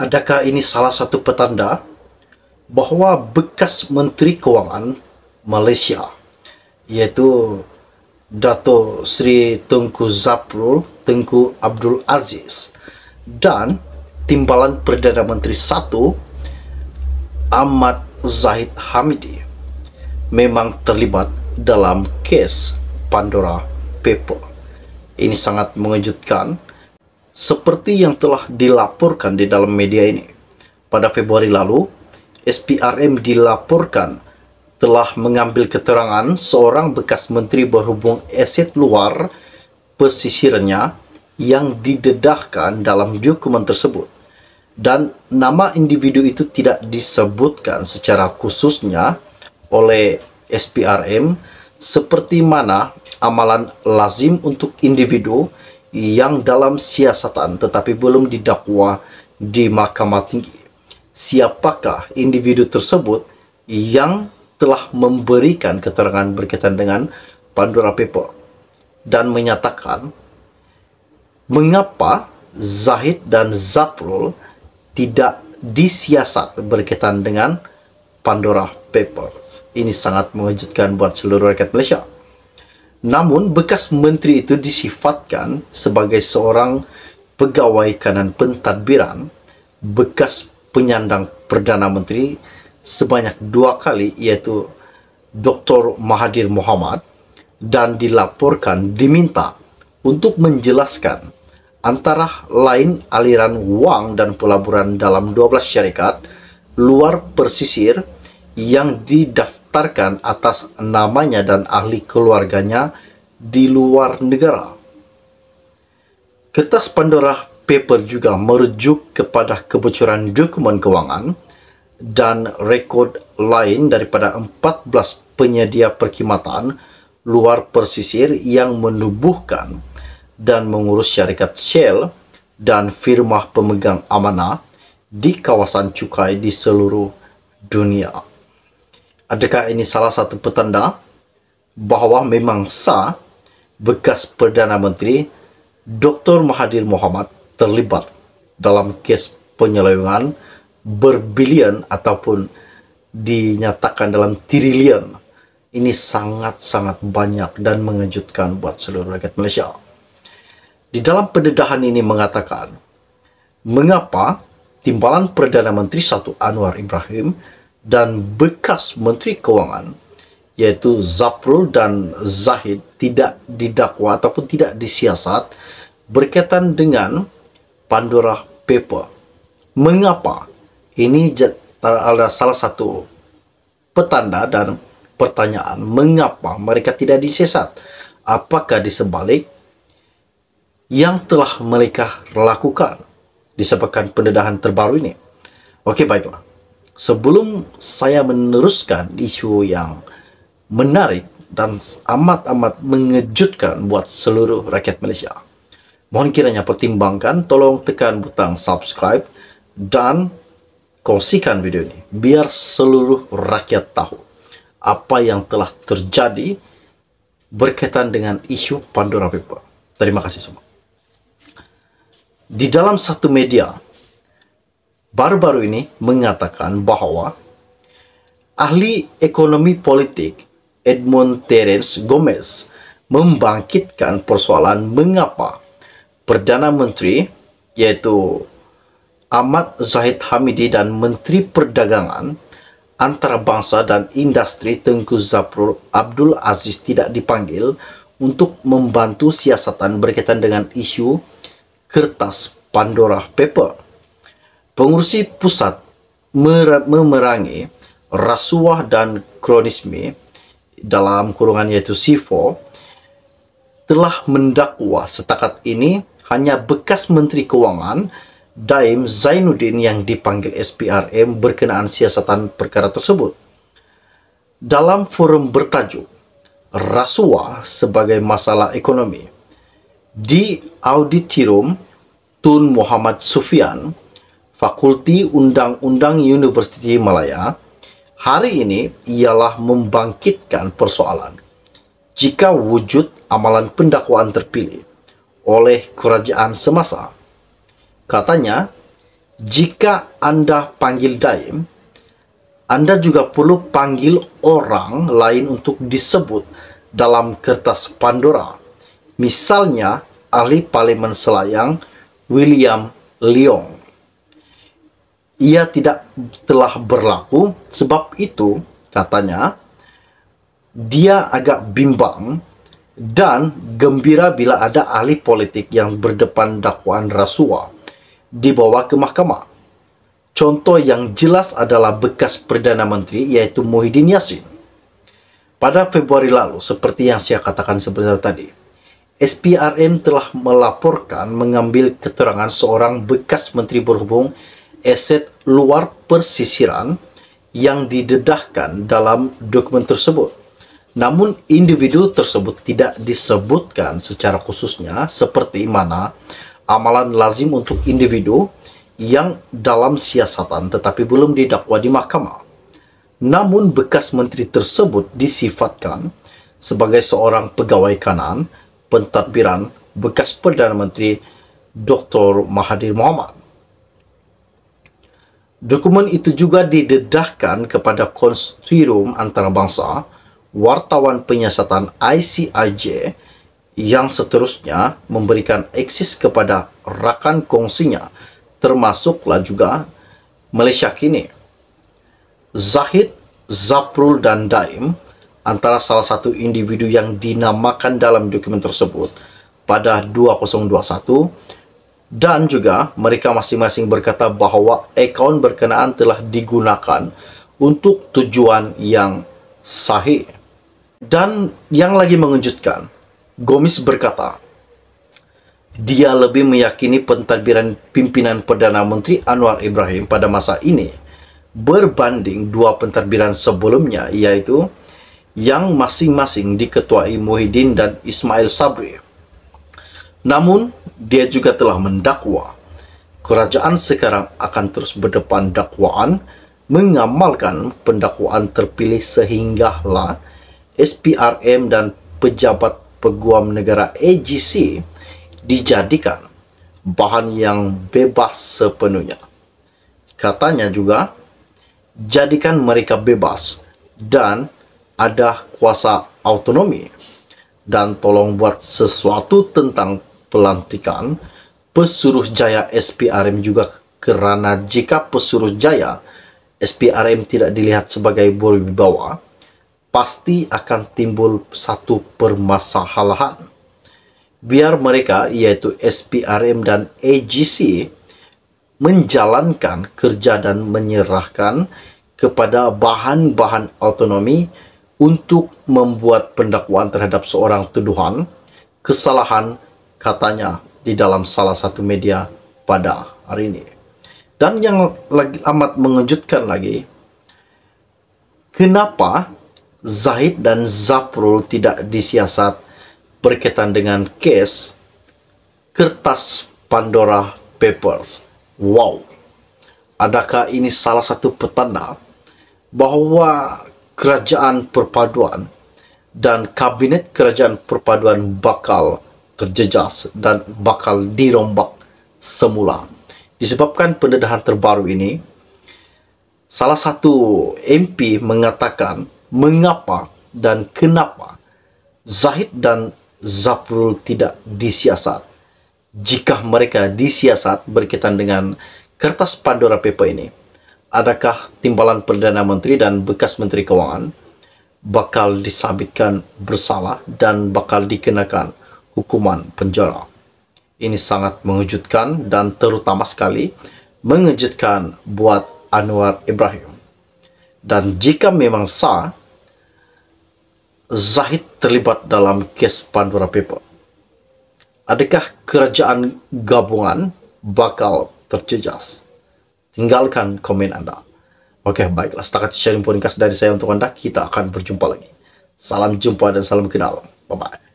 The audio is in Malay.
Adakah ini salah satu petanda bahwa bekas Menteri Kewangan Malaysia, yaitu Dato Sri Tunku Zaprul Tunku Abdul Aziz dan Timbalan Perdana Menteri Satu Ahmad Zahid Hamidi memang terlibat dalam kes Pandora Paper? Ini sangat mengejutkan, seperti yang telah dilaporkan di dalam media ini. Pada Februari lalu, SPRM dilaporkan telah mengambil keterangan seorang bekas Menteri berhubung aset luar pesisirnya yang didedahkan dalam dokumen tersebut. Dan nama individu itu tidak disebutkan secara khususnya oleh SPRM, seperti mana amalan lazim untuk individu yang dalam siasatan tetapi belum didakwa di Mahkamah Tinggi. Siapakah individu tersebut yang telah memberikan keterangan berkaitan dengan Pandora Paper dan menyatakan mengapa Zahid dan Zaprul tidak disiasat berkaitan dengan Pandora Paper. Ini sangat mengejutkan buat seluruh rakyat Malaysia. Namun, bekas menteri itu disifatkan sebagai seorang pegawai kanan pentadbiran, bekas penyandang Perdana Menteri sebanyak 2 kali, yaitu Dr. Mahathir Mohamad, dan dilaporkan diminta untuk menjelaskan antara lain aliran wang dan pelaburan dalam 12 syarikat luar pesisir yang didaftarkan atas namanya dan ahli keluarganya di luar negara. Kertas Pandora Paper juga merujuk kepada kebocoran dokumen kewangan dan rekod lain daripada 14 penyedia perkhidmatan luar pesisir yang menubuhkan dan mengurus syarikat Shell dan firma pemegang amanah di kawasan cukai di seluruh dunia. Adakah ini salah satu petanda bahawa memang sah bekas Perdana Menteri Dr. Mahathir Mohamad terlibat dalam kes penyelewengan berbilion ataupun dinyatakan dalam triliun? Ini sangat-sangat banyak dan mengejutkan buat seluruh rakyat Malaysia. Di dalam pendedahan ini mengatakan, mengapa Timbalan Perdana Menteri Satu Anwar Ibrahim dan bekas Menteri Kewangan, yaitu Zaprul dan Zahid, tidak didakwa ataupun tidak disiasat berkaitan dengan Pandora Paper? Mengapa? Ini adalah salah satu petanda dan pertanyaan, mengapa mereka tidak disiasat? Apakah di sebalik yang telah mereka lakukan disebabkan pendedahan terbaru ini? Okey, baiklah. Sebelum saya meneruskan isu yang menarik dan amat-amat mengejutkan buat seluruh rakyat Malaysia, mohon kiranya pertimbangkan, tolong tekan butang subscribe dan kongsikan video ini biar seluruh rakyat tahu apa yang telah terjadi berkaitan dengan isu Pandora Paper. Terima kasih semua. Di dalam satu media baru-baru ini mengatakan bahawa ahli ekonomi politik Edmund Terence Gomez membangkitkan persoalan mengapa Perdana Menteri, yaitu Ahmad Zahid Hamidi, dan Menteri Perdagangan Antarabangsa dan Industri Tunku Zaprul Abdul Aziz tidak dipanggil untuk membantu siasatan berkaitan dengan isu kertas Pandora Paper. Pengurusi pusat memerangi rasuah dan kronisme dalam kurungan iaitu C4 telah mendakwa setakat ini hanya bekas Menteri Kewangan Daim Zainuddin yang dipanggil SPRM berkenaan siasatan perkara tersebut. Dalam forum bertajuk Rasuah sebagai Masalah Ekonomi di Auditorium Tun Muhammad Sufyan, Fakulti Undang-Undang Universiti Malaya, hari ini ialah membangkitkan persoalan jika wujud amalan pendakwaan terpilih oleh kerajaan semasa. Katanya, jika Anda panggil Daim, Anda juga perlu panggil orang lain untuk disebut dalam kertas Pandora. Misalnya, ahli Parlimen Selayang William Leong. Ia tidak telah berlaku, sebab itu katanya dia agak bimbang dan gembira bila ada ahli politik yang berdepan dakwaan rasuah dibawa ke mahkamah. Contoh yang jelas adalah bekas Perdana Menteri yaitu Muhyiddin Yassin. Pada Februari lalu, seperti yang saya katakan sebentar tadi, SPRM telah melaporkan mengambil keterangan seorang bekas Menteri Berhubung aset luar persisiran yang didedahkan dalam dokumen tersebut. Namun individu tersebut tidak disebutkan secara khususnya seperti mana amalan lazim untuk individu yang dalam siasatan tetapi belum didakwa di mahkamah. Namun bekas menteri tersebut disifatkan sebagai seorang pegawai kanan pentadbiran bekas Perdana Menteri Dr. Mahathir Mohamad. Dokumen itu juga didedahkan kepada Konsorsium Antarabangsa wartawan penyiasatan ICIJ yang seterusnya memberikan akses kepada rakan kongsinya, termasuklah juga Malaysia Kini. Zahid, Zaprul dan Daim antara salah satu individu yang dinamakan dalam dokumen tersebut pada 2021, dan juga mereka masing-masing berkata bahawa akaun berkenaan telah digunakan untuk tujuan yang sahih. Dan yang lagi mengejutkan, Gomis berkata dia lebih meyakini pentadbiran pimpinan Perdana Menteri Anwar Ibrahim pada masa ini berbanding dua pentadbiran sebelumnya, iaitu yang masing-masing diketuai Muhyiddin dan Ismail Sabri. Namun, dia juga telah mendakwa kerajaan sekarang akan terus berdepan dakwaan mengamalkan pendakwaan terpilih sehinggalah SPRM dan pejabat peguam negara AGC dijadikan bahan yang bebas sepenuhnya. Katanya juga, jadikan mereka bebas dan ada kuasa autonomi, dan tolong buat sesuatu tentang pelantikan pesuruh jaya SPRM juga, kerana jika pesuruh jaya SPRM tidak dilihat sebagai berwibawa, pasti akan timbul satu permasalahan. Biar mereka, yaitu SPRM dan AGC, menjalankan kerja dan menyerahkan kepada bahan-bahan autonomi untuk membuat pendakwaan terhadap seorang tuduhan kesalahan, katanya di dalam salah satu media pada hari ini. Dan yang lagi amat mengejutkan lagi, kenapa Zahid dan Zaprul tidak disiasat berkaitan dengan kes kertas Pandora Papers? Wow, adakah ini salah satu petanda bahawa kerajaan perpaduan dan kabinet kerajaan perpaduan bakal terjejas dan bakal dirombak semula disebabkan pendedahan terbaru ini? Salah satu MP mengatakan mengapa dan kenapa Zahid dan Zaprul tidak disiasat. Jika mereka disiasat berkaitan dengan kertas Pandora Paper ini, adakah timbalan Perdana Menteri dan bekas Menteri Kewangan bakal disabitkan bersalah dan bakal dikenakan hukuman penjara? Ini sangat mengejutkan dan terutama sekali mengejutkan buat Anwar Ibrahim. Dan jika memang sah Zahid terlibat dalam kes Pandora Paper, adakah kerajaan gabungan bakal terjejas? Tinggalkan komen anda. Oke, baiklah. Setakat sharing podcast dari saya untuk anda. Kita akan berjumpa lagi. Salam jumpa dan salam kenal. Bye-bye.